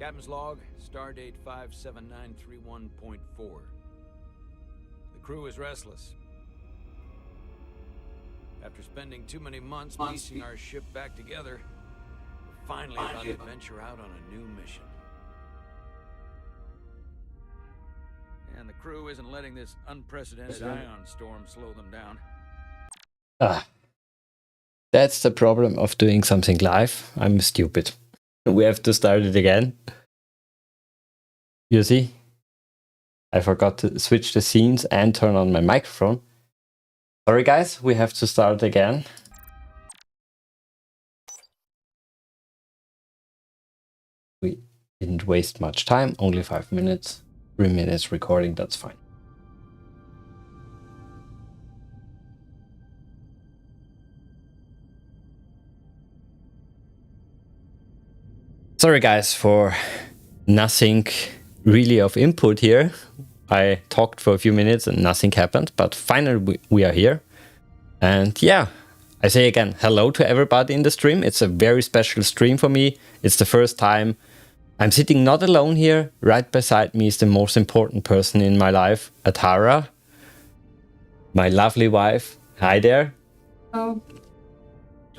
Captain's log, stardate 57931.4. The crew is restless. After spending too many months piecing our ship back together, we're finally about to venture out on a new mission. And the crew isn't letting this unprecedented ion storm slow them down. That's the problem of doing something live. I'm stupid. We have to start it again. You see? I forgot to switch the scenes and turn on my microphone. Sorry guys, we have to start again. We didn't waste much time, only 5 minutes. 3 minutes recording, that's fine. Sorry guys for nothing really of input here. I talked for a few minutes and nothing happened, but finally we are here. And yeah, I say again, hello to everybody in the stream. It's a very special stream for me. It's the first time I'm sitting not alone here. Right beside me is the most important person in my life, Athara, my lovely wife. Hi there. Oh.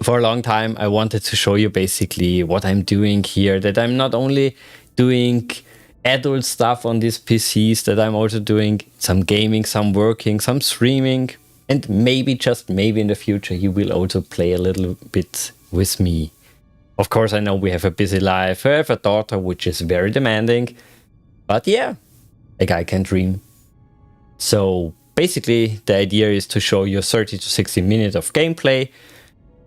For a long time, I wanted to show you basically what I'm doing here, that I'm not only doing adult stuff on these PCs, that I'm also doing some gaming, some working, some streaming, and maybe, just maybe in the future, you will also play a little bit with me. Of course, I know we have a busy life. I have a daughter, which is very demanding, but yeah, a guy can dream. So basically, the idea is to show you 30 to 60 minutes of gameplay,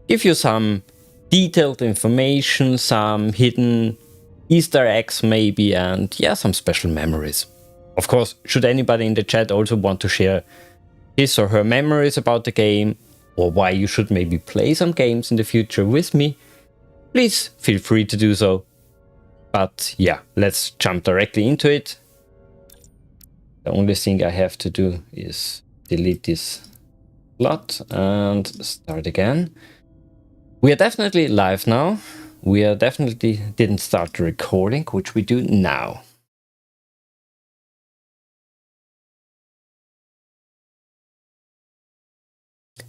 give you some detailed information, some hidden Easter eggs maybe, and yeah, some special memories. Of course, should anybody in the chat also want to share his or her memories about the game, or why you should maybe play some games in the future with me, please feel free to do so. But yeah, let's jump directly into it. The only thing I have to do is delete this slot and start again. We are definitely live now. We are definitely didn't start the recording, which we do now.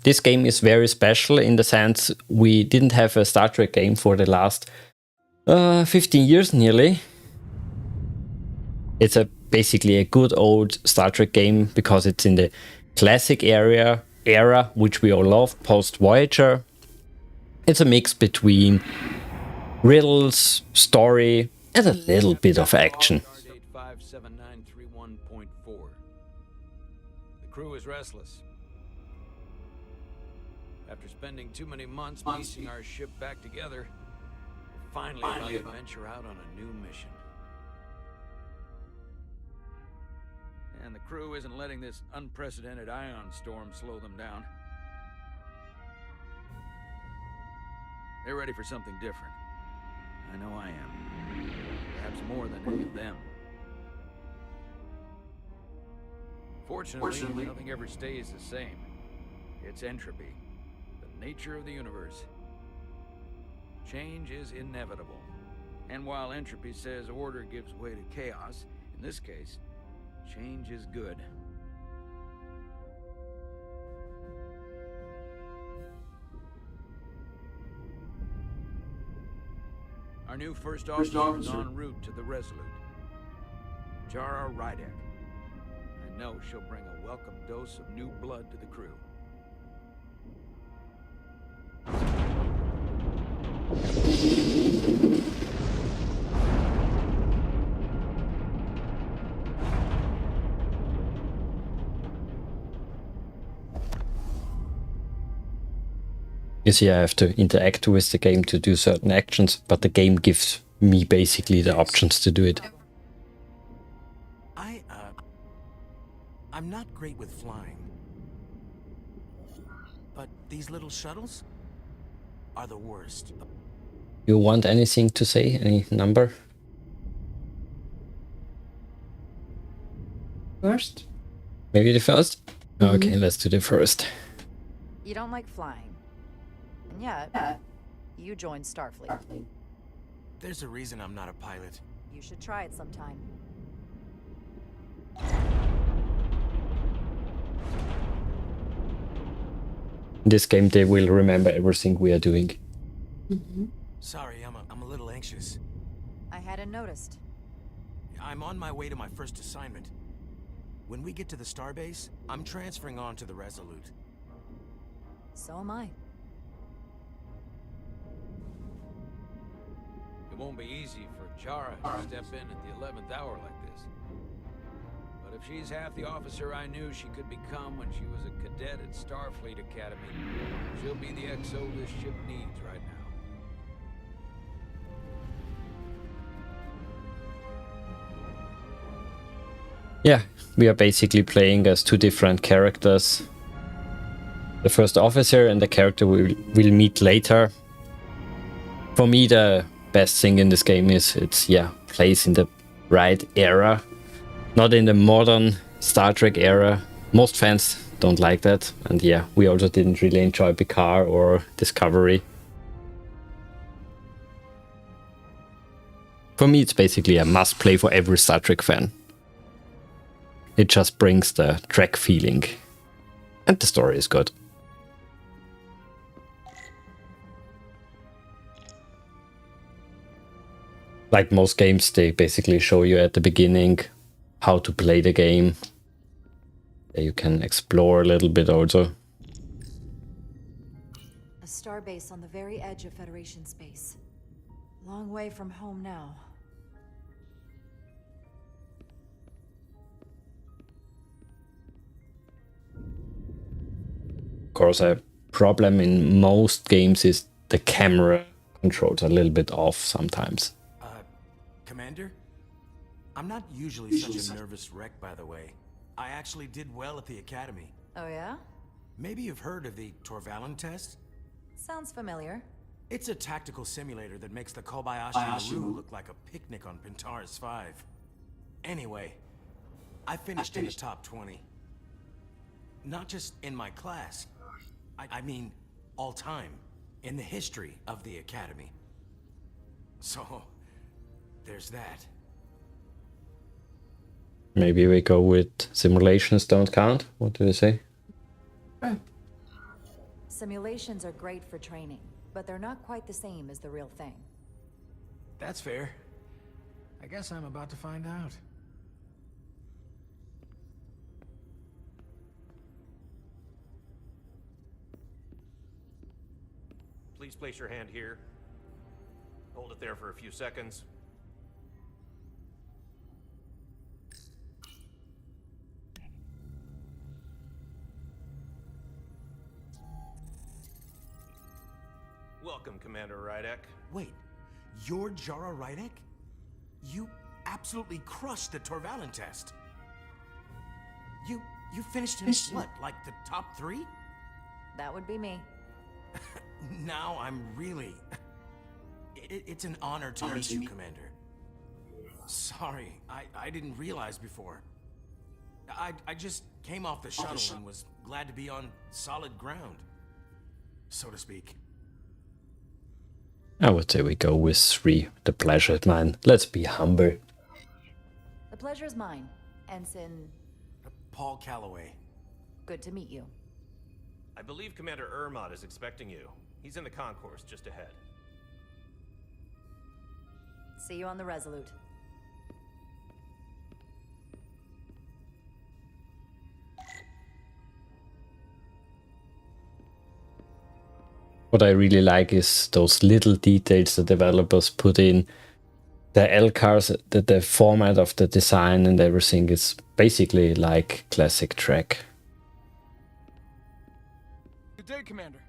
This game is very special in the sense we didn't have a Star Trek game for the last 15 years nearly. It's basically a good old Star Trek game because it's in the classic era which we all love, post-Voyager. It's a mix between riddles, story, and a little bit of action. Stardate 57931.4. The crew is restless. After spending too many months piecing our ship back together, we're finally about to venture out on a new mission. And the crew isn't letting this unprecedented ion storm slow them down. They're ready for something different. I know I am. Perhaps more than any of them. Fortunately, nothing ever stays the same. It's entropy, the nature of the universe. Change is inevitable. And while entropy says order gives way to chaos, in this case, change is good. Our new first officer is en route to the Resolute. Jara Rydek. I know she'll bring a welcome dose of new blood to the crew. You see, I have to interact with the game to do certain actions, but the game gives me basically the options to do it. I'm not great with flying. But these little shuttles are the worst. You want anything to say? Any number? First? Maybe the first? Okay, let's do the first. You don't like flying. And yet, you joined Starfleet. There's a reason I'm not a pilot. You should try it sometime. In this game, they will remember everything we are doing. Sorry, I'm a little anxious. I hadn't noticed. I'm on my way to my first assignment. When we get to the starbase, I'm transferring on to the Resolute. So am I. It won't be easy for Chara to step in at the 11th hour like this. But if she's half the officer I knew she could become when she was a cadet at Starfleet Academy, she'll be the XO this ship needs right now. Yeah, we are basically playing as two different characters. The first officer and the character we'll meet later. For me, the best thing in this game is it's, plays in the right era. Not in the modern Star Trek era. Most fans don't like that. And yeah, we also didn't really enjoy Picard or Discovery. For me, it's basically a must play for every Star Trek fan. It just brings the Trek feeling. And the story is good. Like most games, they basically show you at the beginning how to play the game. You can explore a little bit also. A starbase on the very edge of Federation space. Long way from home now. Of course, a problem in most games is the camera controls are a little bit off sometimes. Commander? I'm not usually such a nervous wreck, by the way. I actually did well at the Academy. Oh yeah? Maybe you've heard of the Torvalin test? Sounds familiar. It's a tactical simulator that makes the Kobayashi Maru look like a picnic on Pintaris 5. Anyway, I finished in the top 20. Not just in my class. I mean, all time. In the history of the Academy. So, there's that. Maybe we go with simulations don't count? What do you say? Simulations are great for training, but they're not quite the same as the real thing. That's fair. I guess I'm about to find out. Please place your hand here. Hold it there for a few seconds. Welcome, Commander Rydek. Wait, you're Jara Rydek? You absolutely crushed the Torvalin test. You finished in what, like the top 3? That would be me. Now I'm really... It's an honor to meet you, Commander. Sorry, I didn't realize before. I just came off the shuttle and was glad to be on solid ground, so to speak. I would say we go with 3. The pleasure is mine. Let's be humble. The pleasure is mine, Ensign. Paul Calloway. Good to meet you. I believe Commander Ermot is expecting you. He's in the concourse just ahead. See you on the Resolute. What I really like is those little details the developers put in. The LCARs, the format of the design and everything is basically like classic Trek. Good day, Commander.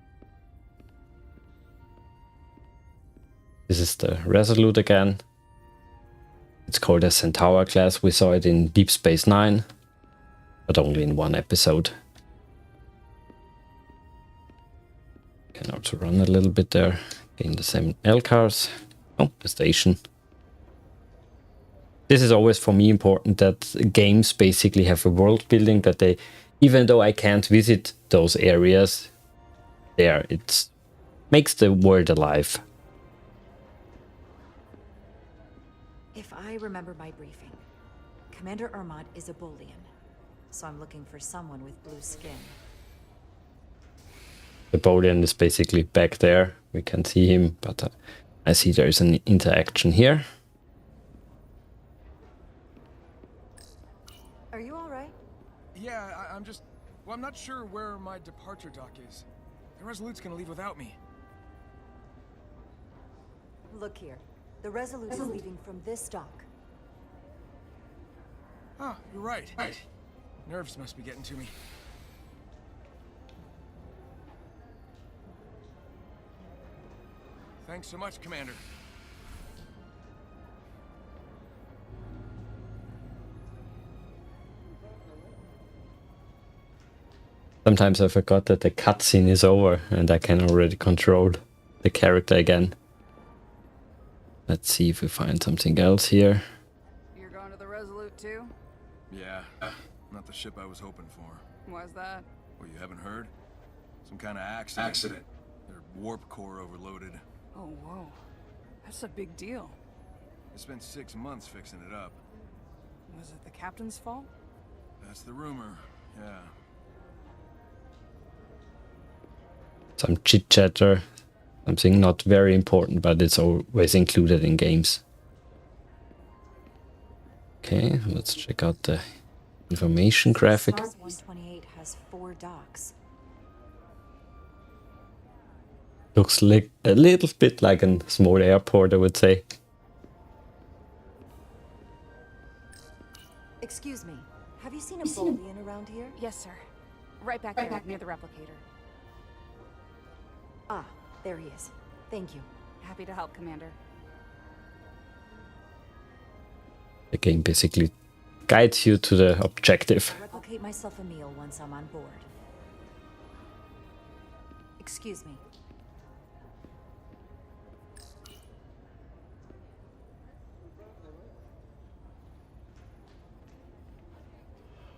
This is the Resolute again. It's called a Centaur class. We saw it in Deep Space Nine, but only in one episode. Can also run a little bit there. Gain the same LCARs. Oh, the station. This is always for me important that games basically have a world building that they, even though I can't visit those areas, there it makes the world alive. If I I remember my briefing. Commander Ermont is a Bolian, so I'm looking for someone with blue skin. The Bolian is basically back there. We can see him, but I see there is an interaction here. Are you all right? Yeah, I'm just... Well, I'm not sure where my departure dock is. The Resolute's gonna leave without me. Look here. The Resolute is leaving from this dock. Oh, you're right. Nerves must be getting to me. Thanks so much, Commander. Sometimes I forgot that the cutscene is over and I can already control the character again. Let's see if we find something else here. You're going to the Resolute too? Yeah, not the ship I was hoping for. Why's that? Well, you haven't heard? Some kind of accident. Their warp core overloaded. Oh, whoa. That's a big deal. They spent 6 months fixing it up. Was it the captain's fault? That's the rumor, yeah. Some chit chatter, something not very important, but it's always included in games. Okay, let's check out the information graphic. Stars 128 has 4 docks. Looks like a little bit like a small airport, I would say. Excuse me, have you seen a Bolian around here? Yes, sir. Right back there, near the replicator. Ah, there he is. Thank you. Happy to help, Commander. The game basically guides you to the objective. I'll replicate myself a meal once I'm on board. Excuse me.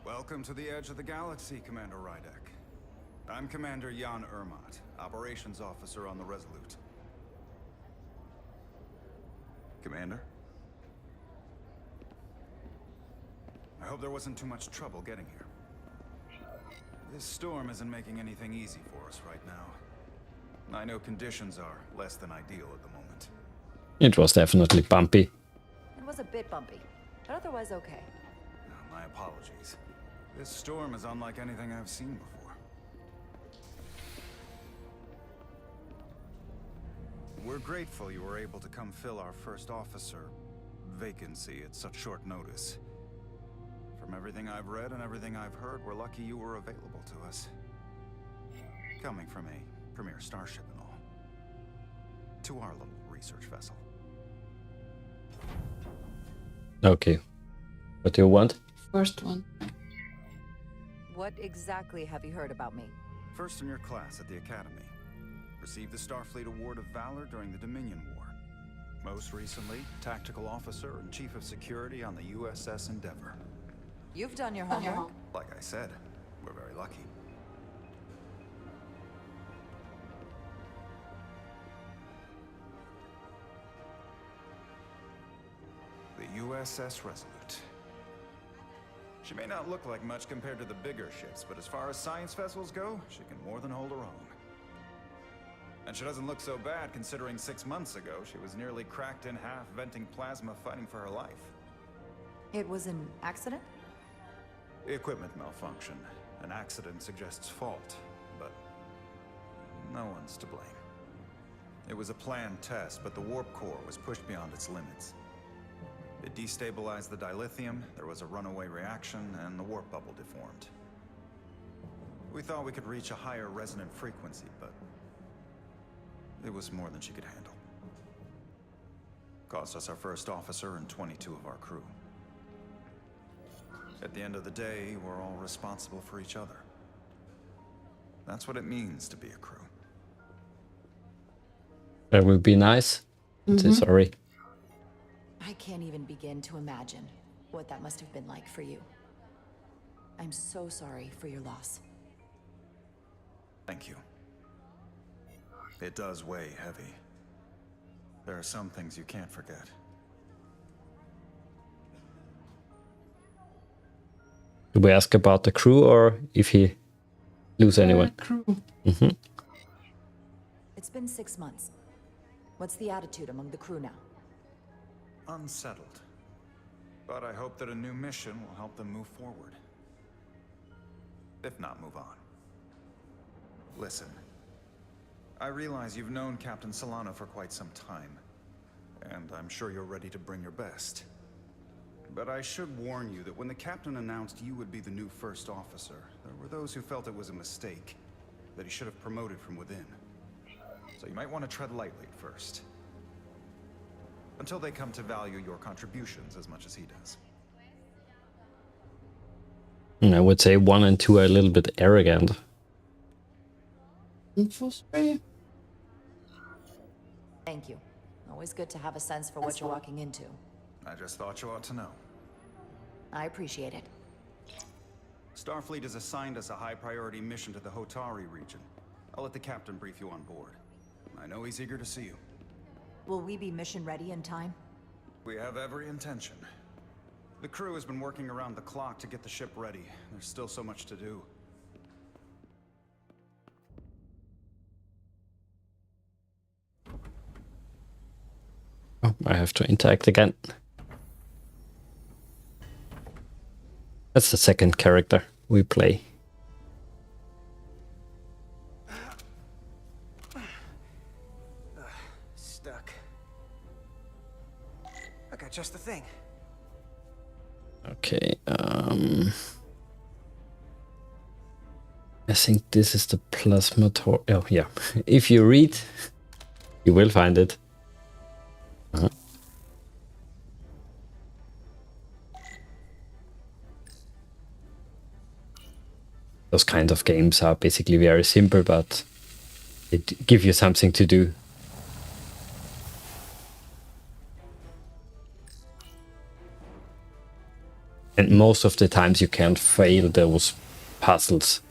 Welcome to the edge of the galaxy, Commander Rydek. I'm Commander Jan Ermont, Operations Officer on the Resolute. Commander? I hope there wasn't too much trouble getting here. This storm isn't making anything easy for us right now. I know conditions are less than ideal at the moment. It was definitely bumpy. It was a bit bumpy, but otherwise okay. My apologies. This storm is unlike anything I've seen before. We're grateful you were able to come fill our first officer vacancy at such short notice. From everything I've read and everything I've heard, we're lucky you were available to us. Coming from a premier starship and all. To our little research vessel. Okay. What do you want? First one. What exactly have you heard about me? First in your class at the Academy. Received the Starfleet Award of Valor during the Dominion War. Most recently, Tactical Officer and Chief of Security on the USS Endeavor. You've done your homework. Like I said, we're very lucky. The USS Resolute. She may not look like much compared to the bigger ships, but as far as science vessels go, she can more than hold her own. And she doesn't look so bad considering 6 months ago she was nearly cracked in half, venting plasma, fighting for her life. It was an accident? Equipment malfunction. An accident suggests fault, but no one's to blame. It was a planned test, but the warp core was pushed beyond its limits. It destabilized the dilithium, there was a runaway reaction, and the warp bubble deformed. We thought we could reach a higher resonant frequency, but it was more than she could handle. Cost us our first officer and 22 of our crew. At the end of the day, we're all responsible for each other. That's what it means to be a crew. That would be nice. Sorry. I can't even begin to imagine what that must have been like for you. I'm so sorry for your loss. Thank you. It does weigh heavy. There are some things you can't forget. Do we ask about the crew or if he lose anyone? It's been 6 months. What's the attitude among the crew now? Unsettled. But I hope that a new mission will help them move forward. If not, move on. Listen. I realize you've known Captain Solano for quite some time, and I'm sure you're ready to bring your best. But I should warn you that when the captain announced you would be the new first officer, there were those who felt it was a mistake, that he should have promoted from within. So you might want to tread lightly at first. Until they come to value your contributions as much as he does. I would say 1 and 2 are a little bit arrogant. Thank you. Always good to have a sense for what you're walking into. I just thought you ought to know. I appreciate it. Starfleet has assigned us a high-priority mission to the Hotari region. I'll let the captain brief you on board. I know he's eager to see you. Will we be mission ready in time? We have every intention. The crew has been working around the clock to get the ship ready. There's still so much to do. Oh, I have to interact again. That's the second character we play. Stuck. I got just the thing. Okay, I think this is the plasma tor. Oh, yeah. If you read, you will find it. Those kind of games are basically very simple, but it give you something to do. And most of the times you can't fail those puzzles.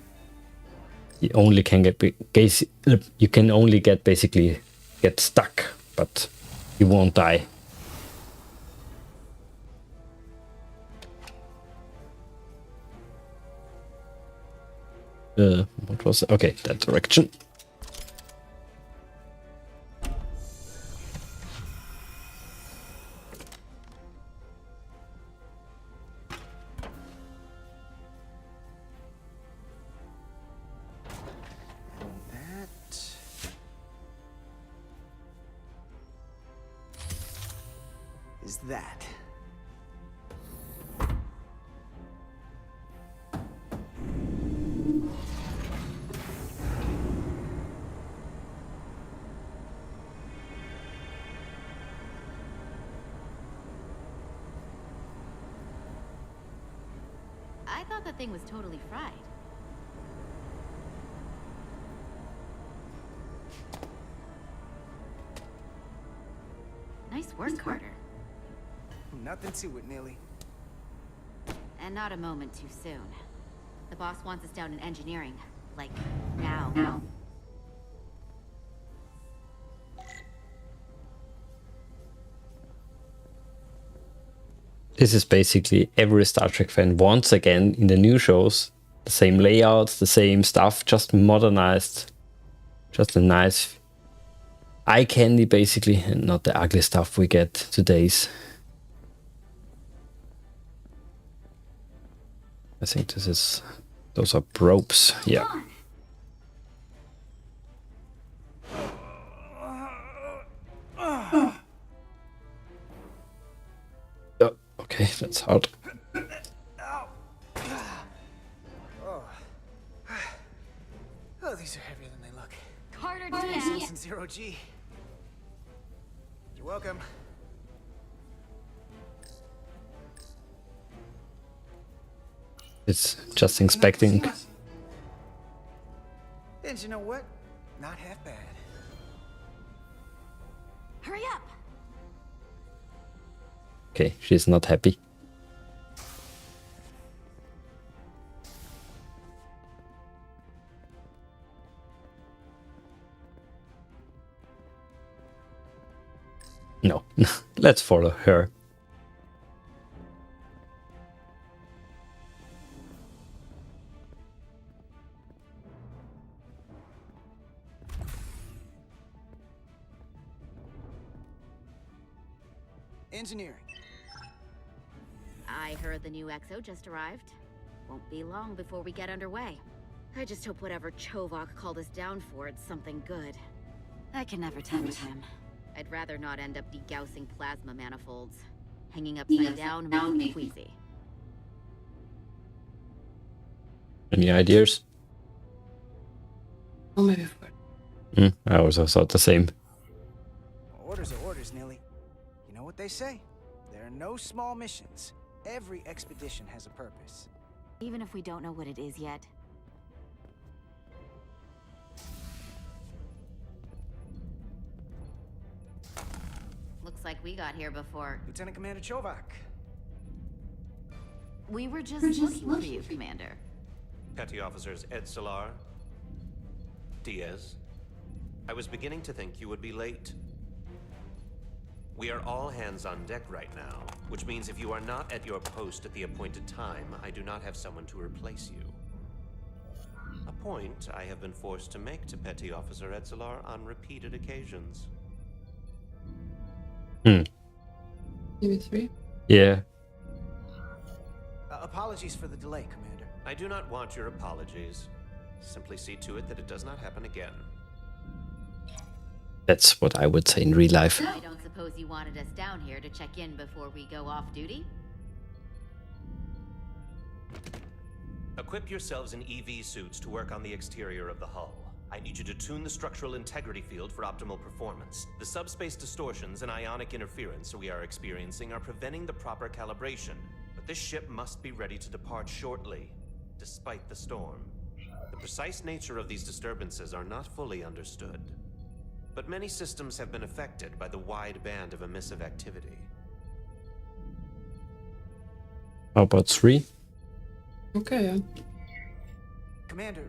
You only can you can only basically get stuck, but you won't die. What was it? Okay, that direction. Is that. I thought that thing was totally fried. Nice work, Carter. Nothing to it, Neely. And not a moment too soon. The boss wants us down in engineering. Like, now. This is basically every Star Trek fan once again in the new shows. The same layouts, the same stuff, just modernized. Just a nice eye candy basically, and not the ugly stuff we get today's. I think those are probes, yeah. Oh, okay, that's hard. Oh, these are heavier than they look. Carter, Since 0G. You're welcome. It's just inspecting. And you know what? Not half bad. Hurry up! Okay, she's not happy. No, let's follow her. Engineering. I heard the new XO just arrived. Won't be long before we get underway. I just hope whatever Chovok called us down for, it's something good. I can never tempt him. I'd rather not end up degaussing plasma manifolds. Hanging upside down makes me queasy. Any ideas? Oh, maybe for I also thought the same. Orders are orders, Nilly. You know what they say? There are no small missions. Every expedition has a purpose. Even if we don't know what it is yet. Looks like we got here before. Lieutenant Commander Chovok. We were just looking for you, Commander. Petty Officers Ed Solar, Diaz. I was beginning to think you would be late. We are all hands on deck right now, which means if you are not at your post at the appointed time, I do not have someone to replace you. A point I have been forced to make to Petty Officer Edsolar on repeated occasions. maybe 3. Yeah. Apologies for the delay, Commander. I do not want your apologies. Simply see to it that it does not happen again. That's what I would say in real life. I don't suppose you wanted us down here to check in before we go off duty? Equip yourselves in EV suits to work on the exterior of the hull. I need you to tune the structural integrity field for optimal performance. The subspace distortions and ionic interference we are experiencing are preventing the proper calibration. But this ship must be ready to depart shortly, despite the storm. The precise nature of these disturbances are not fully understood. But many systems have been affected by the wide band of emissive activity. How about 3? Okay, yeah. Commander,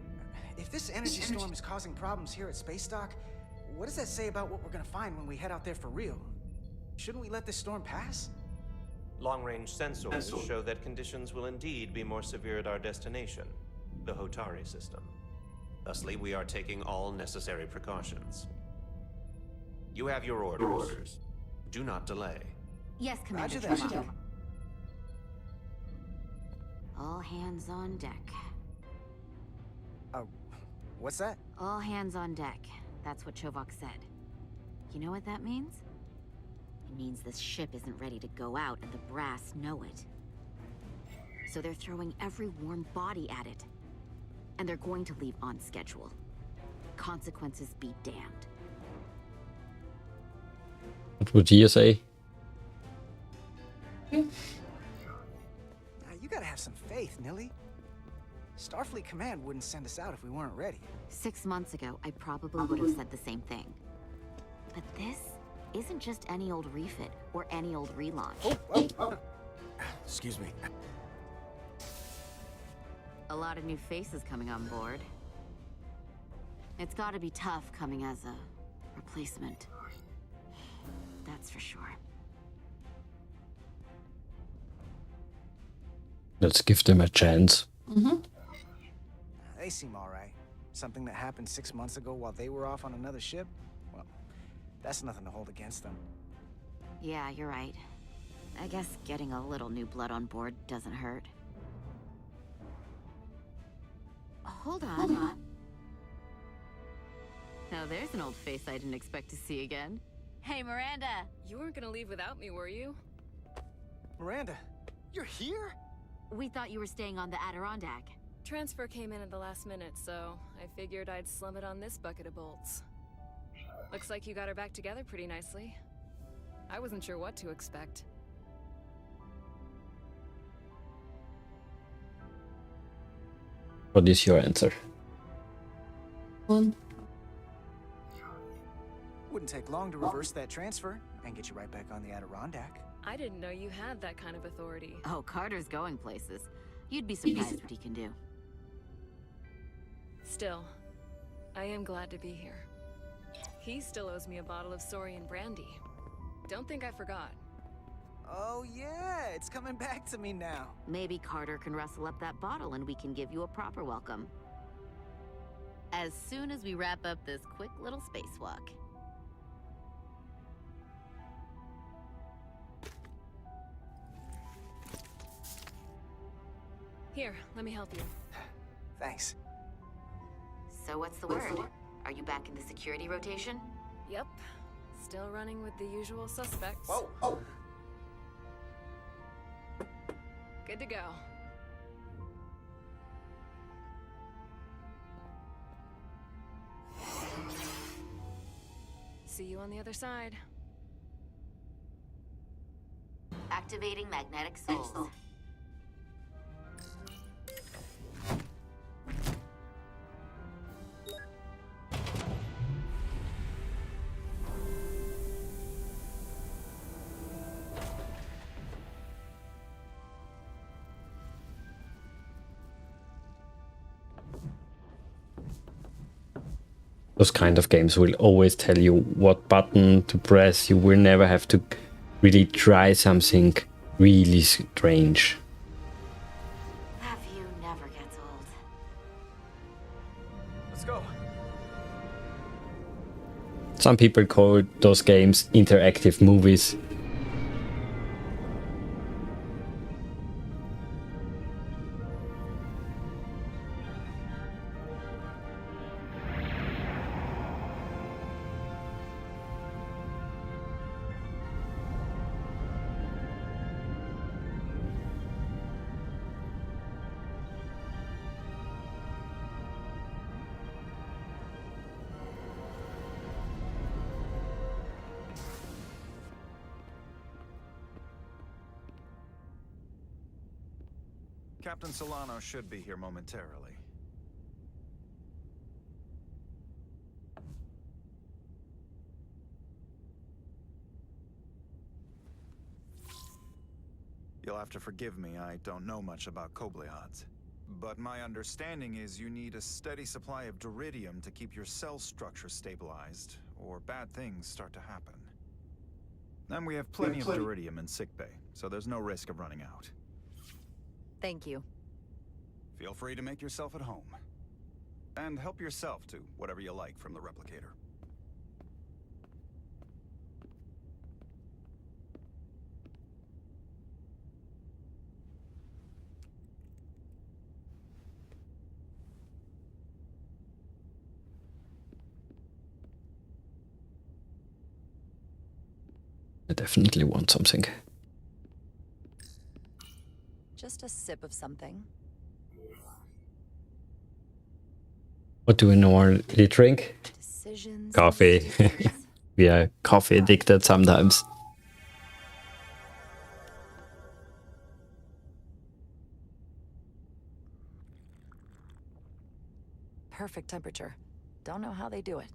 if this energy storm is causing problems here at Space Dock, what does that say about what we're gonna find when we head out there for real? Shouldn't we let this storm pass? Long-range sensors show that conditions will indeed be more severe at our destination, the Hotari system. Thusly, we are taking all necessary precautions. You have your orders. Do not delay. Yes, Commander. Roger that. All hands on deck. What's that? All hands on deck. That's what Chovok said. You know what that means? It means this ship isn't ready to go out and the brass know it. So they're throwing every warm body at it. And they're going to leave on schedule. Consequences be damned. What would you say? You gotta have some faith, Nilly. Starfleet Command wouldn't send us out if we weren't ready. 6 months ago, I probably would have said the same thing. But this isn't just any old refit or any old relaunch. Excuse me. A lot of new faces coming on board. It's gotta be tough coming as a replacement. That's for sure. Let's give them a chance. They seem alright. Something that happened 6 months ago while they were off on another ship? Well, that's nothing to hold against them. Yeah, you're right. I guess getting a little new blood on board doesn't hurt. Hold on. Now there's an old face I didn't expect to see again. Hey, Miranda! You weren't gonna leave without me, were you? Miranda, you're here? We thought you were staying on the Adirondack. Transfer came in at the last minute, so I figured I'd slum it on this bucket of bolts. Looks like you got her back together pretty nicely. I wasn't sure what to expect. What is your answer? 1. Wouldn't take long to reverse that transfer and get you right back on the Adirondack. I didn't know you had that kind of authority. Oh, Carter's going places. You'd be surprised what he can do. Still, I am glad to be here. He still owes me a bottle of Saurian brandy. Don't think I forgot. Oh yeah, it's coming back to me now. Maybe Carter can rustle up that bottle and we can give you a proper welcome. As soon as we wrap up this quick little spacewalk. Here, let me help you. Thanks. So what's the word? Are you back in the security rotation? Yep. Still running with the usual suspects. Whoa! Oh. Good to go. See you on the other side. Activating magnetic souls. Those kind of games will always tell you what button to press. You will never have to really try something really strange. That view never gets old. Let's go. Some people call those games interactive movies. Captain Solano should be here momentarily. You'll have to forgive me, I don't know much about Kobleods. But my understanding is you need a steady supply of duridium to keep your cell structure stabilized, or bad things start to happen. And we have plenty of duridium in sickbay, so there's no risk of running out. Thank you. Feel free to make yourself at home. And help yourself to whatever you like from the replicator. I definitely want something. Just a sip of something. What do we normally drink? Decisions. Coffee. We are coffee addicted sometimes. Perfect temperature. Don't know how they do it.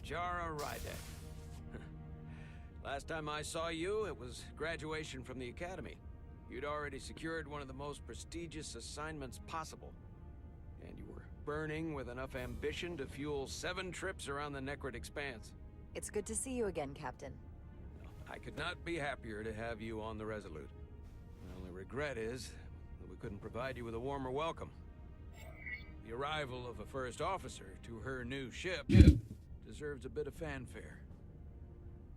Jara Rydek. Last time I saw you, it was graduation from the academy. You'd already secured one of the most prestigious assignments possible. And you were burning with enough ambition to fuel 7 trips around the Necrit Expanse. It's good to see you again, Captain. I could not be happier to have you on the Resolute. My only regret is that we couldn't provide you with a warmer welcome. The arrival of a first officer to her new ship deserves a bit of fanfare.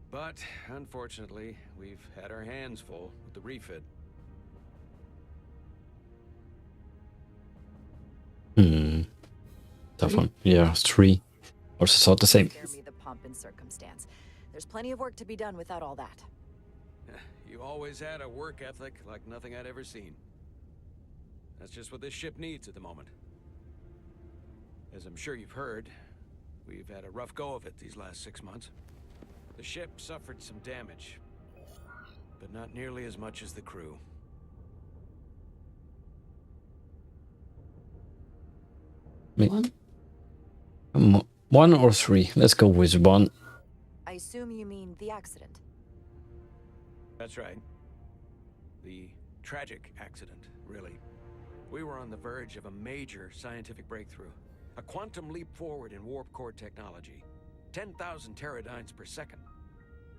But, unfortunately, we've had our hands full with the refit. Tough one. Yeah, 3. Also thought the same. Spare me the pomp and circumstance. There's plenty of work to be done without all that. You always had a work ethic like nothing I'd ever seen. That's just what this ship needs at the moment. As I'm sure you've heard, we've had a rough go of it these last 6 months. The ship suffered some damage, but not nearly as much as the crew. One or 3? Let's go with 1. I assume you mean the accident. That's right. The tragic accident, really. We were on the verge of a major scientific breakthrough. A quantum leap forward in warp core technology. 10,000 teradynes per second.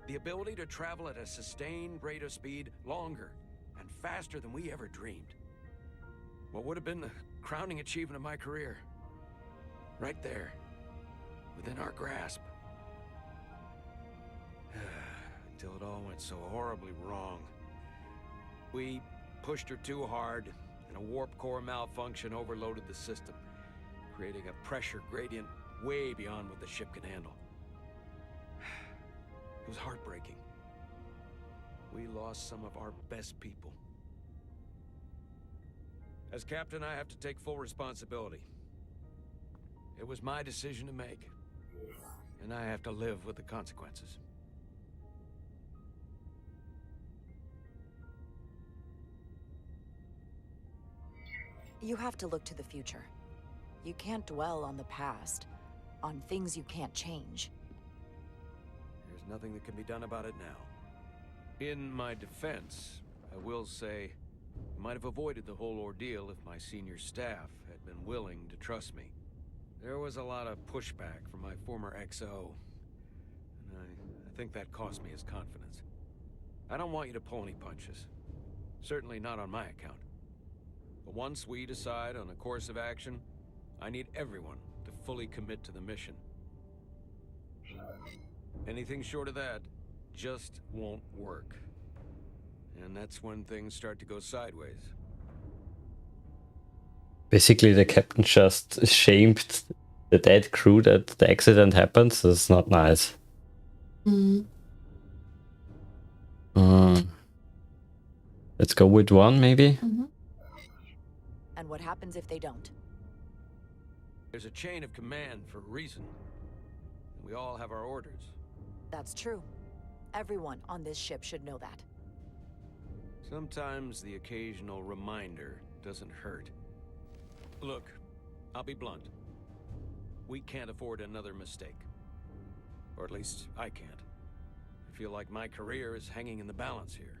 The ability to travel at a sustained rate of speed longer and faster than we ever dreamed. What would have been the crowning achievement of my career. Right there. Within our grasp. till it all went so horribly wrong. We pushed her too hard, and a warp core malfunction overloaded the system, creating a pressure gradient way beyond what the ship can handle. It was heartbreaking. We lost some of our best people. As captain, I have to take full responsibility. It was my decision to make, and I have to live with the consequences. You have to look to the future. You can't dwell on the past, on things you can't change. There's nothing that can be done about it now. In my defense, I will say, I might have avoided the whole ordeal if my senior staff had been willing to trust me. There was a lot of pushback from my former XO, and I think that cost me his confidence. I don't want you to pull any punches. Certainly not on my account. But once we decide on a course of action, I need everyone to fully commit to the mission. Anything short of that just won't work. And that's when things start to go sideways. Basically, the captain just shamed the dead crew that the accident happened, so it's not nice. Let's go with one, maybe? And what happens if they don't? There's a chain of command for a reason. We all have our orders. That's true. Everyone on this ship should know that. Sometimes the occasional reminder doesn't hurt. Look, I'll be blunt. We can't afford another mistake. Or at least, I can't. I feel like my career is hanging in the balance here.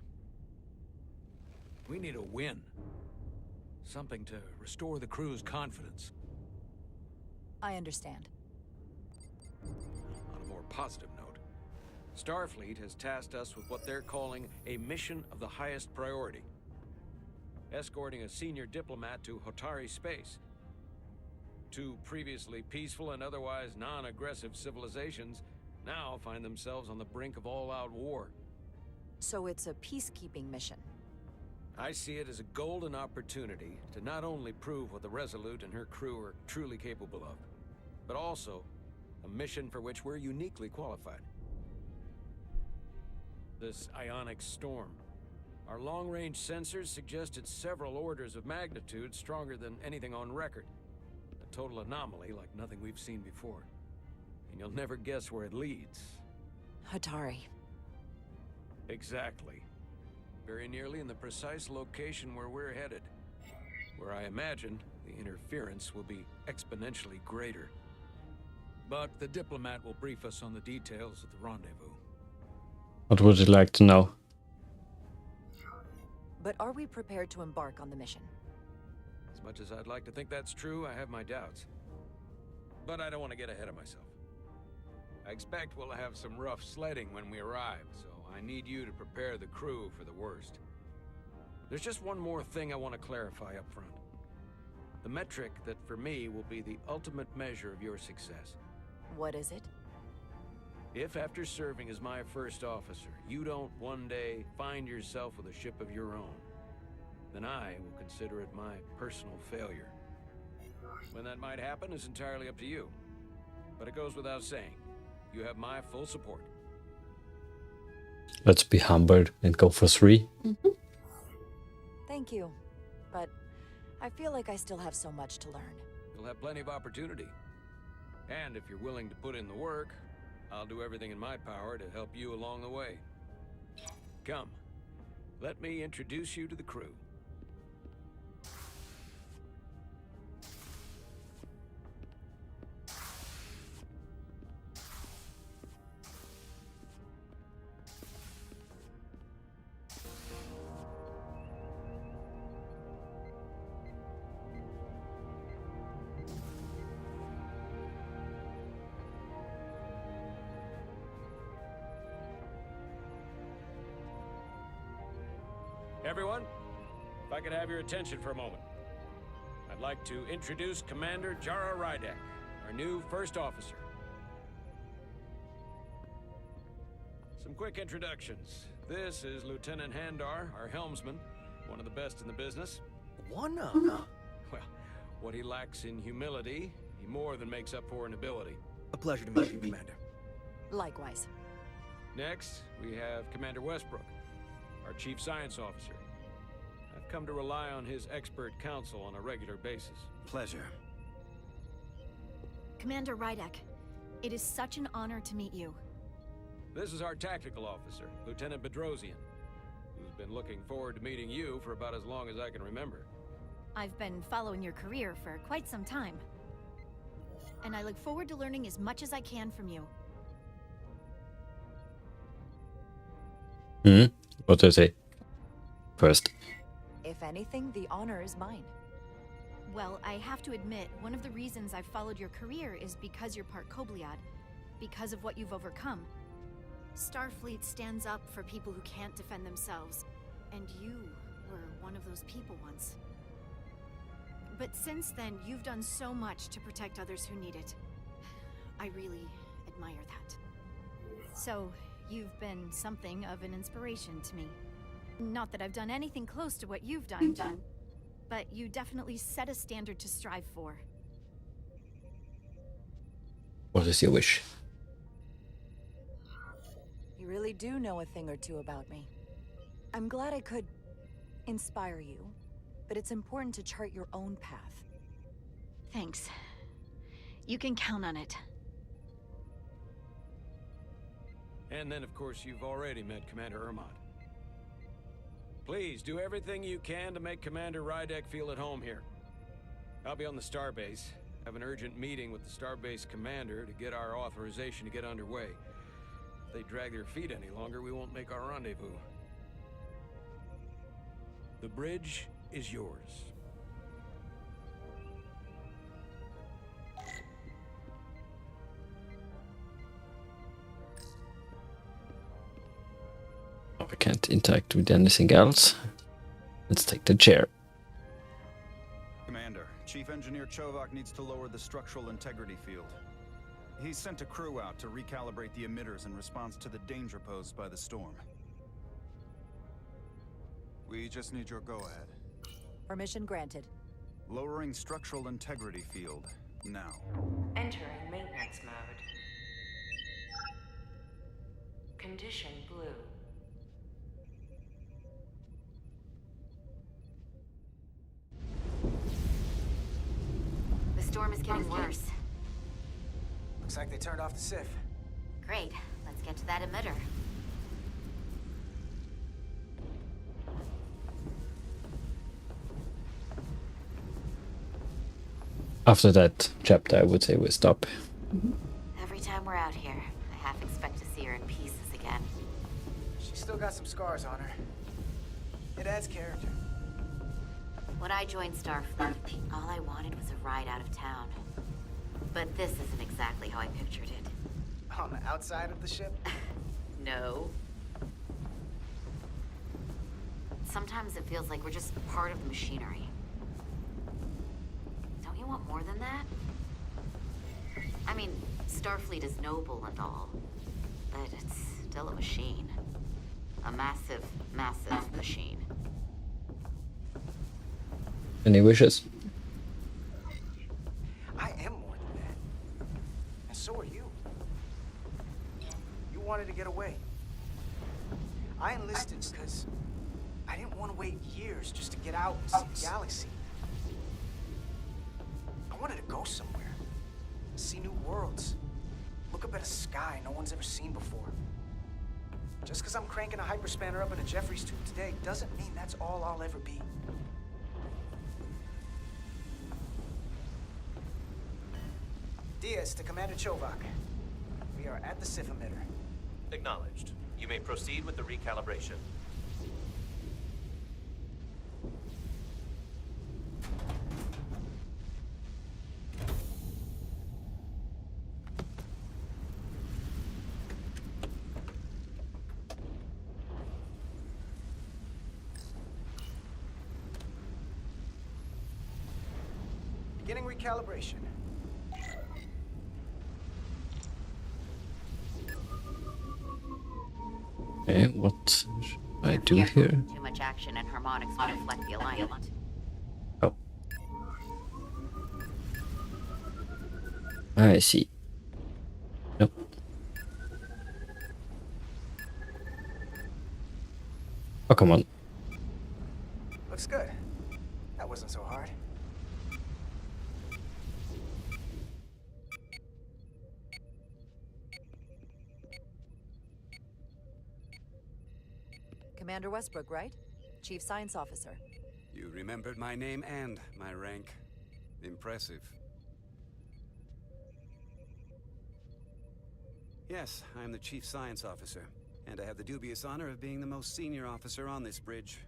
We need a win. Something to restore the crew's confidence. I understand. On a more positive note, Starfleet has tasked us with what they're calling a mission of the highest priority. Escorting a senior diplomat to Hotari space. Two previously peaceful and otherwise non-aggressive civilizations now find themselves on the brink of all-out war. So it's a peacekeeping mission. I see it as a golden opportunity to not only prove what the Resolute and her crew are truly capable of, but also a mission for which we're uniquely qualified. This ionic storm. Our long-range sensors suggest it's several orders of magnitude stronger than anything on record. A total anomaly like nothing we've seen before. And you'll never guess where it leads. Hotari. Exactly. Very nearly in the precise location where we're headed. Where I imagine the interference will be exponentially greater. But the diplomat will brief us on the details of the rendezvous. What would you like to know? But are we prepared to embark on the mission? As much as I'd like to think that's true, I have my doubts. But I don't want to get ahead of myself. I expect we'll have some rough sledding when we arrive, so I need you to prepare the crew for the worst. There's just one more thing I want to clarify up front. The metric that for me will be the ultimate measure of your success. What is it? If after serving as my first officer, you don't one day find yourself with a ship of your own, then I will consider it my personal failure. When that might happen is entirely up to you. But it goes without saying, you have my full support. Let's be humbled and go for 3. Thank you. But I feel like I still have so much to learn. You'll have plenty of opportunity. And if you're willing to put in the work, I'll do everything in my power to help you along the way. Come, let me introduce you to the crew. Everyone, if I could have your attention for a moment. I'd like to introduce Commander Jara Rydek, our new first officer. Some quick introductions. This is Lieutenant Handar, our helmsman, one of the best in the business. One of? Well, what he lacks in humility, he more than makes up for in ability. A pleasure to meet you, Commander. Likewise. Next, we have Commander Westbrook, our Chief Science Officer. I've come to rely on his expert counsel on a regular basis. Pleasure. Commander Rydek, it is such an honor to meet you. This is our tactical officer, Lieutenant Bedrosian, who's been looking forward to meeting you for about as long as I can remember. I've been following your career for quite some time. And I look forward to learning as much as I can from you. What do I say? First. If anything, the honor is mine. Well, I have to admit, one of the reasons I've followed your career is because you're part Kobliad, because of what you've overcome. Starfleet stands up for people who can't defend themselves, and you were one of those people once. But since then, you've done so much to protect others who need it. I really admire that. So, you've been something of an inspiration to me. Not that I've done anything close to what you've done, but you definitely set a standard to strive for. What is your wish? You really do know a thing or two about me. I'm glad I could inspire you, but it's important to chart your own path. Thanks. You can count on it. And then, of course, you've already met Commander Ermont. Please, do everything you can to make Commander Rydek feel at home here. I'll be on the starbase. Have an urgent meeting with the starbase commander to get our authorization to get underway. If they drag their feet any longer, we won't make our rendezvous. The bridge is yours. We can't interact with anything else. Let's take the chair. Commander, Chief Engineer Chovak needs to lower the structural integrity field. He's sent a crew out to recalibrate the emitters in response to the danger posed by the storm. We just need your go-ahead. Permission granted. Lowering structural integrity field, now. Entering maintenance mode. Condition blue. The storm is getting worse. Looks like they turned off the SIF. Great. Let's get to that emitter. After that chapter, I would say we stop. Every time we're out here, I half expect to see her in pieces again. She's still got some scars on her. It adds character. When I joined Starfleet, all I wanted was a ride out of town. But this isn't exactly how I pictured it. On the outside of the ship? No. Sometimes it feels like we're just part of the machinery. Don't you want more than that? I mean, Starfleet is noble and all, but it's still a machine. A massive, massive machine. Any wishes? I am more than that. And so are you. You wanted to get away. I enlisted because I didn't want to wait years just to get out and see the galaxy. I wanted to go somewhere. See new worlds. Look up at a sky no one's ever seen before. Just because I'm cranking a hyperspanner up in a Jeffries tube today doesn't mean that's all I'll ever be. Diaz to Commander Chovak. We are at the SIF emitter. Acknowledged. You may proceed with the recalibration. Beginning recalibration. What should I do here? Too much action and harmonics will reflect the alignment. Oh. I see. Nope. Oh, come on. Looks good. That wasn't so hard. Commander Westbrook, right? Chief Science Officer. You remembered my name and my rank. Impressive. Yes, I'm the Chief Science Officer, and I have the dubious honor of being the most senior officer on this bridge.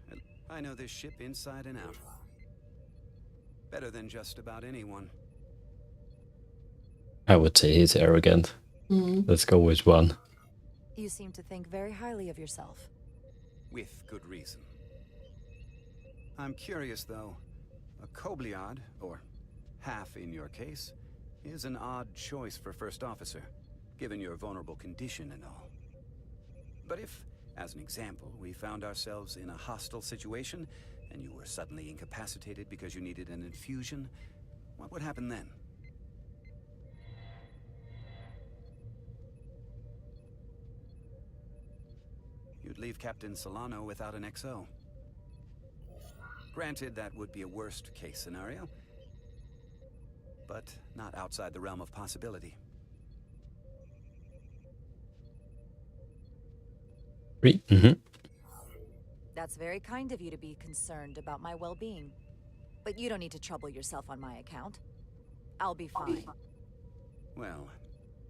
I know this ship inside and out. Better than just about anyone. I would say he's arrogant. Let's go with 1. You seem to think very highly of yourself. With good reason. I'm curious, though. A Kobliad, or half in your case, is an odd choice for first officer, given your vulnerable condition and all. But if, as an example, we found ourselves in a hostile situation, and you were suddenly incapacitated because you needed an infusion, what would happen then? You'd leave Captain Solano without an XO. Granted, that would be a worst-case scenario, but not outside the realm of possibility. 3. That's very kind of you to be concerned about my well-being. But you don't need to trouble yourself on my account. I'll be fine. Well,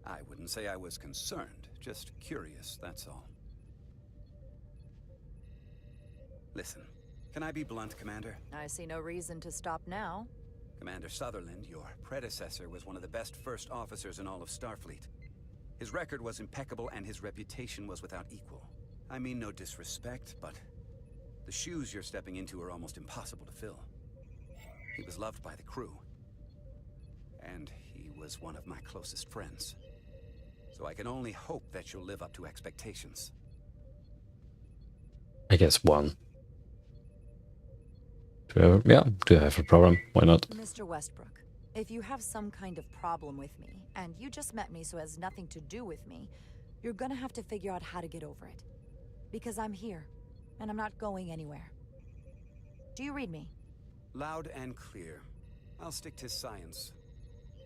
I wouldn't say I was concerned, just curious, that's all. Listen, can I be blunt, Commander? I see no reason to stop now. Commander Sutherland, your predecessor, was one of the best first officers in all of Starfleet. His record was impeccable and his reputation was without equal. I mean no disrespect, but the shoes you're stepping into are almost impossible to fill. He was loved by the crew, and he was one of my closest friends. So I can only hope that you'll live up to expectations. I guess 1. Do I have a problem? Why not? Mr. Westbrook, if you have some kind of problem with me, and you just met me so it has nothing to do with me, you're gonna have to figure out how to get over it. Because I'm here, and I'm not going anywhere. Do you read me? Loud and clear. I'll stick to science.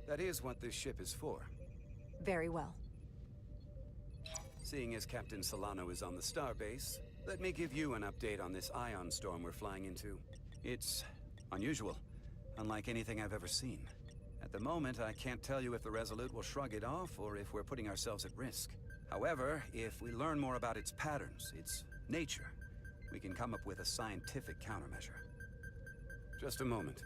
That is what this ship is for. Very well. Seeing as Captain Solano is on the starbase, let me give you an update on this ion storm we're flying into. It's unusual, unlike anything I've ever seen. At the moment, I can't tell you if the Resolute will shrug it off or if we're putting ourselves at risk. However, if we learn more about its patterns, its nature, we can come up with a scientific countermeasure. Just a moment.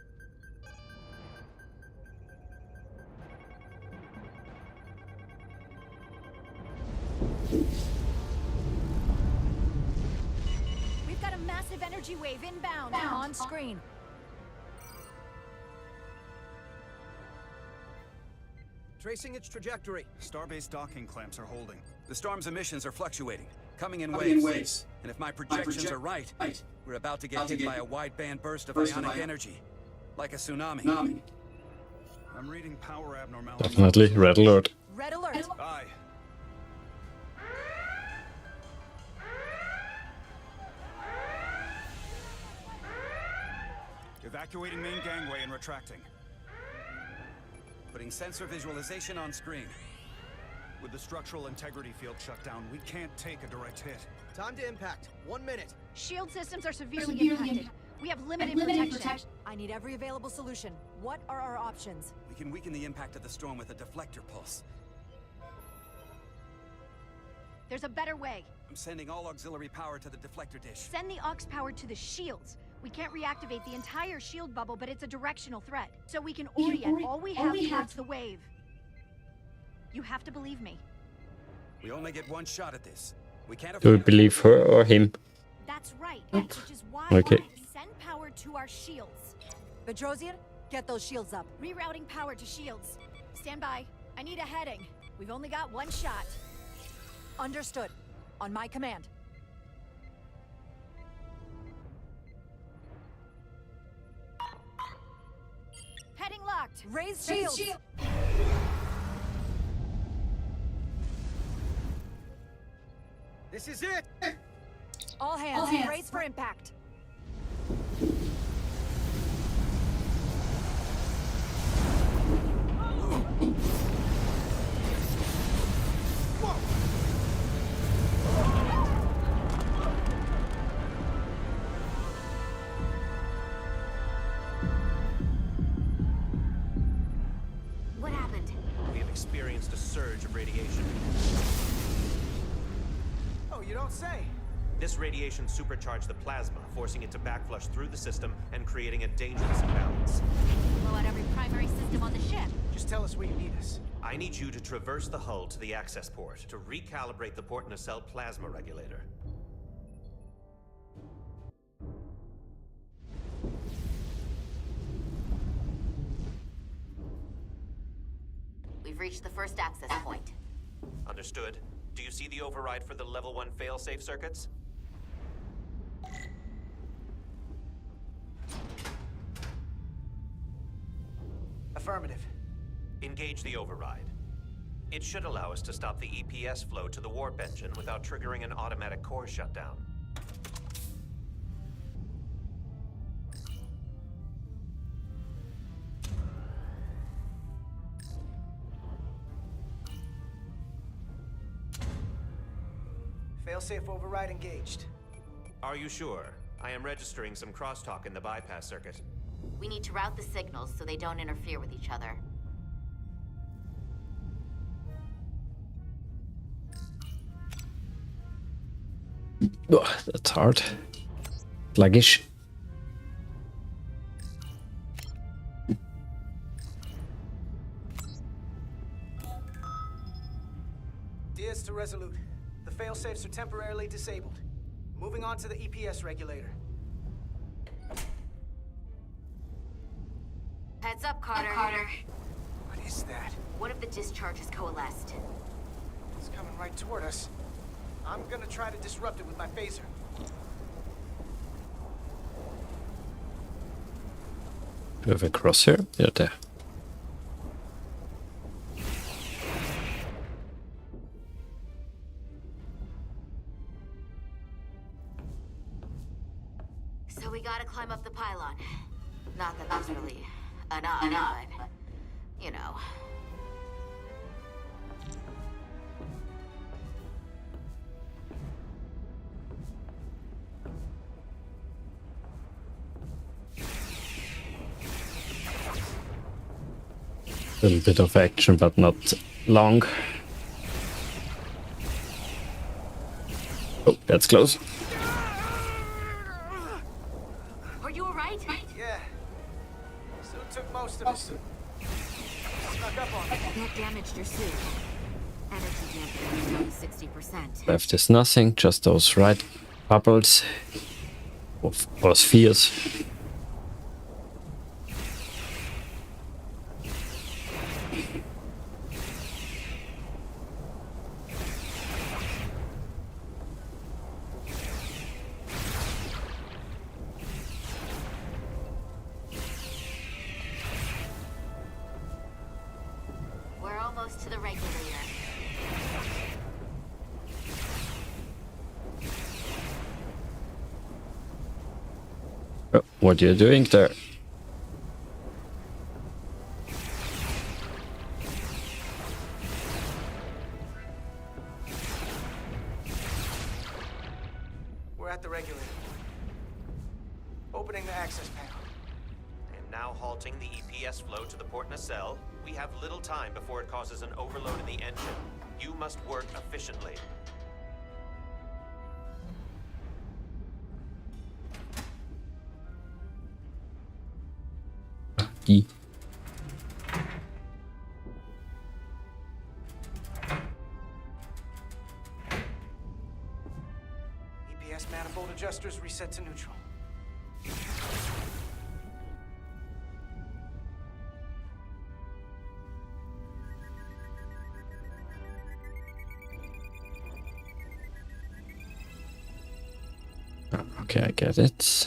We've got a massive energy wave inbound. On screen. Tracing its trajectory. Starbase docking clamps are holding. The storm's emissions are fluctuating, coming in waves. And if my projections are right, we're about to get hit by a wide-band burst of ionic energy, like a tsunami. I'm reading power abnormalities. Definitely. Red alert. Red alert. Aye. Evacuating main gangway and retracting. Putting sensor visualization on screen. With the structural integrity field shut down, we can't take a direct hit. Time to impact. 1 minute. Shield systems are severely impacted. We have limited protection. I need every available solution. What are our options? We can weaken the impact of the storm with a deflector pulse. There's a better way. I'm sending all auxiliary power to the deflector dish. Send the aux power to the shields. We can't reactivate the entire shield bubble, but it's a directional threat. So we can orient all we have towards the wave. You have to believe me. We only get one shot at this. We can't Do we believe her or him? That's right, which is why Okay. send power to our shields. Bedrosian, get those shields up. Rerouting power to shields. Stand by. I need a heading. We've only got one shot. Understood. On my command. Raise shields! This is it! All hands, brace for impact. What happened? We have experienced a surge of radiation. Oh, you don't say. This radiation supercharged the plasma, forcing it to backflush through the system and creating a dangerous imbalance. Blow out every primary system on the ship. Just tell us where you need us. I need you to traverse the hull to the access port to recalibrate the port nacelle plasma regulator. We've reached the first access point. Understood. Do you see the override for the level 1 failsafe circuits? Affirmative. Engage the override. It should allow us to stop the EPS flow to the warp engine without triggering an automatic core shutdown. Failsafe override engaged. Are you sure? I am registering some crosstalk in the bypass circuit. We need to route the signals so they don't interfere with each other. Oh, that's hard. Sluggish. Diaz to Resolute. The failsafes are temporarily disabled. Moving on to the EPS regulator. Heads up, Carter. What is that? One of the discharges coalesced. It's coming right toward us. I'm gonna try to disrupt it with my phaser. Do we have a crosshair? Yeah, there. So we gotta climb up the pylon. Not that that's really enough, but, you know. A little bit of action, but not long. Oh, that's close. Are you alright? Yeah. Still took most of us. Snuck up on it. That damaged your suit. Energy dampening is down to 60%. Left is nothing, just those right bubbles or spheres. We're almost to the regulator. Oh, what are you doing there? We're at the regulator. Opening the access panel. And now halting the EPS flow to the port nacelle. We have little time before it causes an overload in the engine. You must work efficiently. E. EPS manifold adjusters reset to neutral. Okay, I get it.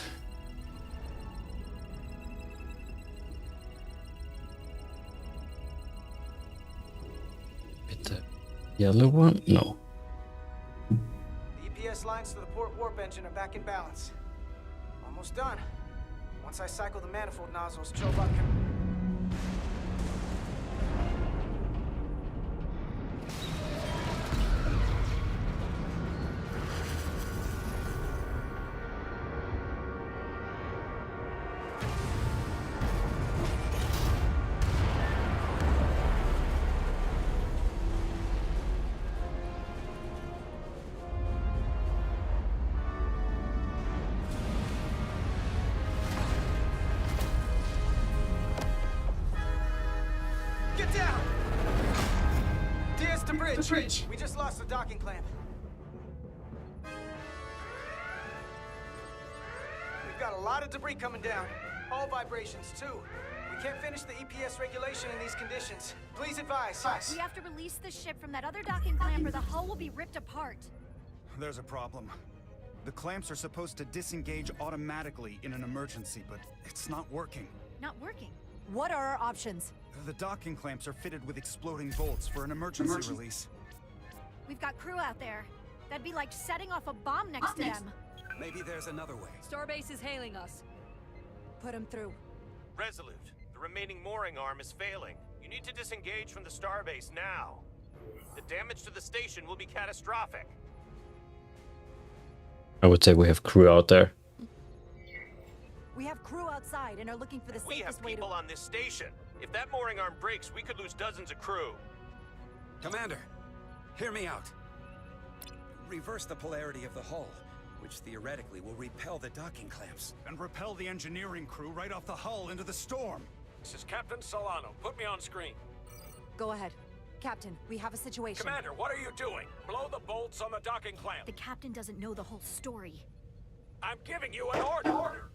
Yellow one? No. The EPS lines to the port warp engine are back in balance. Almost done. Once I cycle the manifold nozzles, Chobot can... Get down! Diaz to bridge. We just lost the docking clamp. We've got a lot of debris coming down. All vibrations, too. We can't finish the EPS regulation in these conditions. Please advise. We have to release the ship from that other docking clamp or the hull will be ripped apart. There's a problem. The clamps are supposed to disengage automatically in an emergency, but it's not working. Not working. What are our options? The docking clamps are fitted with exploding bolts for an emergency release. We've got crew out there. That'd be like setting off a bomb next to them. Maybe there's another way. Starbase is hailing us. Put him through. Resolute, the remaining mooring arm is failing. You need to disengage from the starbase now. The damage to the station will be catastrophic. I would say we have crew out there. We have crew outside and are looking for the We have safest way to... people on this station. If that mooring arm breaks, we could lose dozens of crew. Commander, hear me out. Reverse the polarity of the hull, which theoretically will repel the docking clamps. And repel the engineering crew right off the hull into the storm. This is Captain Solano. Put me on screen. Go ahead. Captain, we have a situation. Commander, what are you doing? Blow the bolts on the docking clamp. The captain doesn't know the whole story. I'm giving you an order.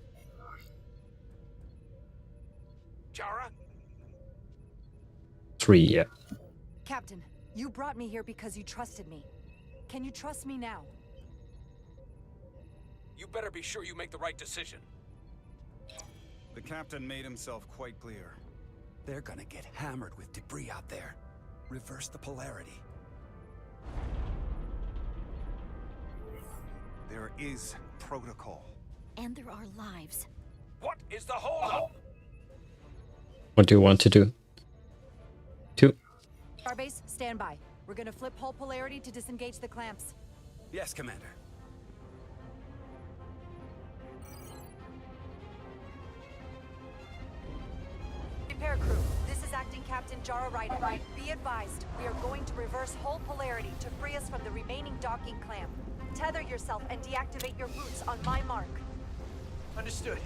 Jara? 3, yeah. Captain, you brought me here because you trusted me. Can you trust me now? You better be sure you make the right decision. The captain made himself quite clear. They're gonna get hammered with debris out there. Reverse the polarity. There is protocol. And there are lives. What is the holdup? What do you want to do? 2. Starbase, stand by. We're gonna flip hull polarity to disengage the clamps. Yes, Commander. Repair crew, this is Acting Captain Jara Ryder. Be advised, we are going to reverse hull polarity to free us from the remaining docking clamp. Tether yourself and deactivate your boots on my mark. Understood.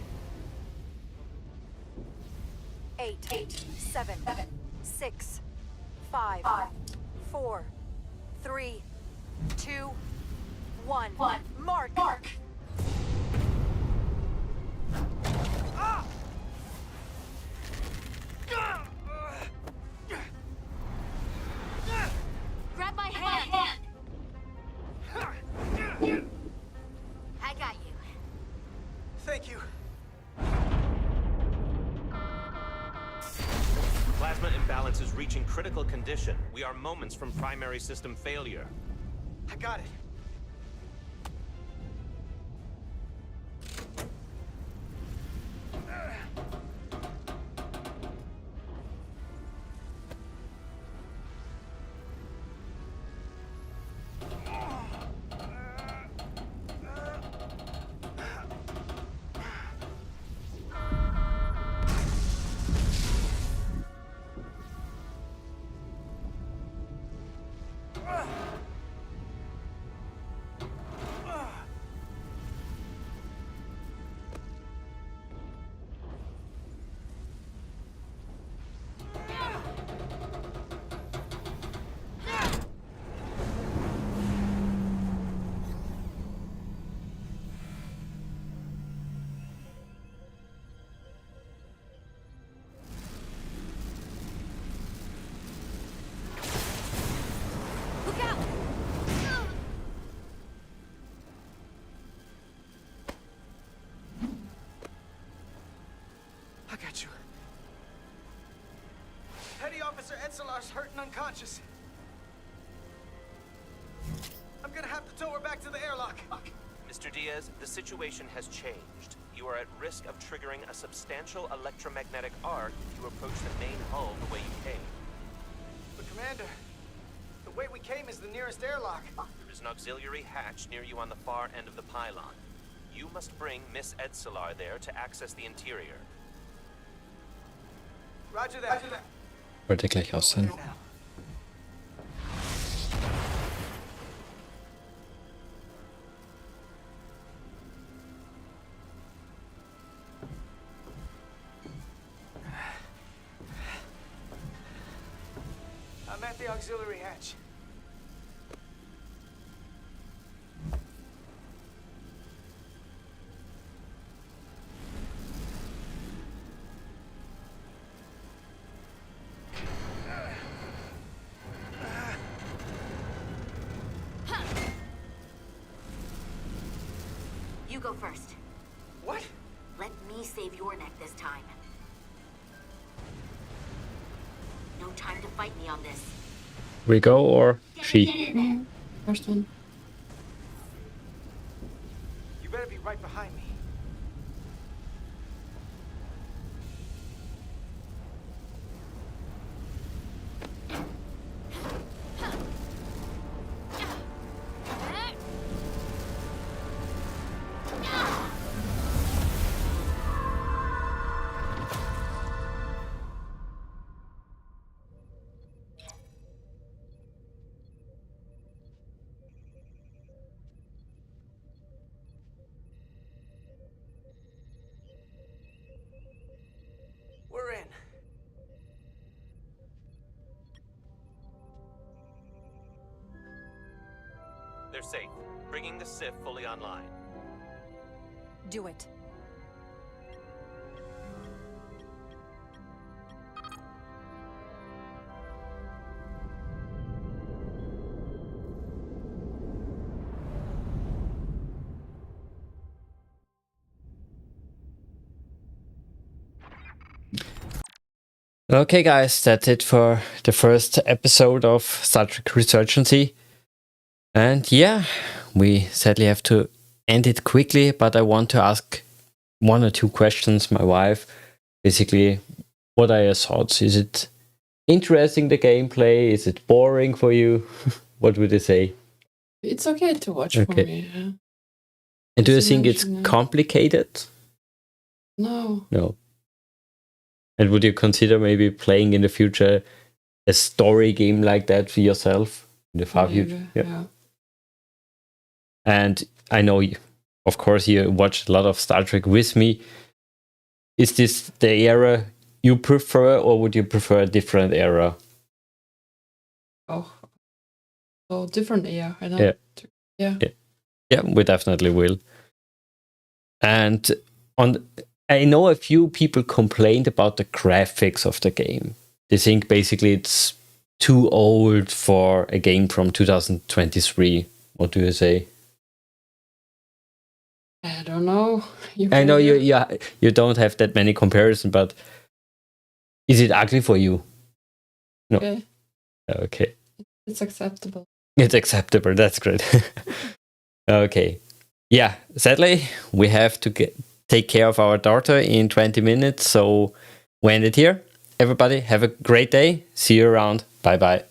8, 7, 6, 5, 4, 3, 2, 1. Mark! Ah! Grab my hand! I got you. Thank you. Plasma imbalance is reaching critical condition. We are moments from primary system failure. I got it. Got you. Petty Officer Etzelar's hurt and unconscious. I'm gonna have to tow her back to the airlock. Mr. Diaz, the situation has changed. You are at risk of triggering a substantial electromagnetic arc if you approach the main hull the way you came. But Commander, the way we came is the nearest airlock. There is an auxiliary hatch near you on the far end of the pylon. You must bring Miss Edsolar there to access the interior. Roger that. Wollte gleich aus sein. I'm at the auxiliary hatch. You go first. What? Let me save your neck this time. No time to fight me on this. We go or she? First one. You better be right behind me. We're in. They're safe, bringing the SIF fully online. Do it. Okay, guys, that's it for the first episode of Star Trek Resurgence. And yeah, we sadly have to end it quickly, but I want to ask one or two questions my wife. Basically, what are your thoughts? Is it interesting, the gameplay? Is it boring for you? What would you say? It's okay to watch for me. Yeah. And do you think it's complicated? No. No. And would you consider maybe playing in the future a story game like that for yourself in the far future? Yeah. And I know, of course, you watched a lot of Star Trek with me. Is this the era you prefer, or would you prefer a different era? Oh, so different era. I don't. Yeah, we definitely will. And I know a few people complained about the graphics of the game. They think basically it's too old for a game from 2023. What do you say? I don't know. I know you don't have that many comparisons, but is it ugly for you? No. Okay. It's acceptable. It's acceptable. That's great. Okay. Yeah. Sadly, we have to take care of our daughter in 20 minutes. So we end it here. Everybody, have a great day. See you around. Bye-bye.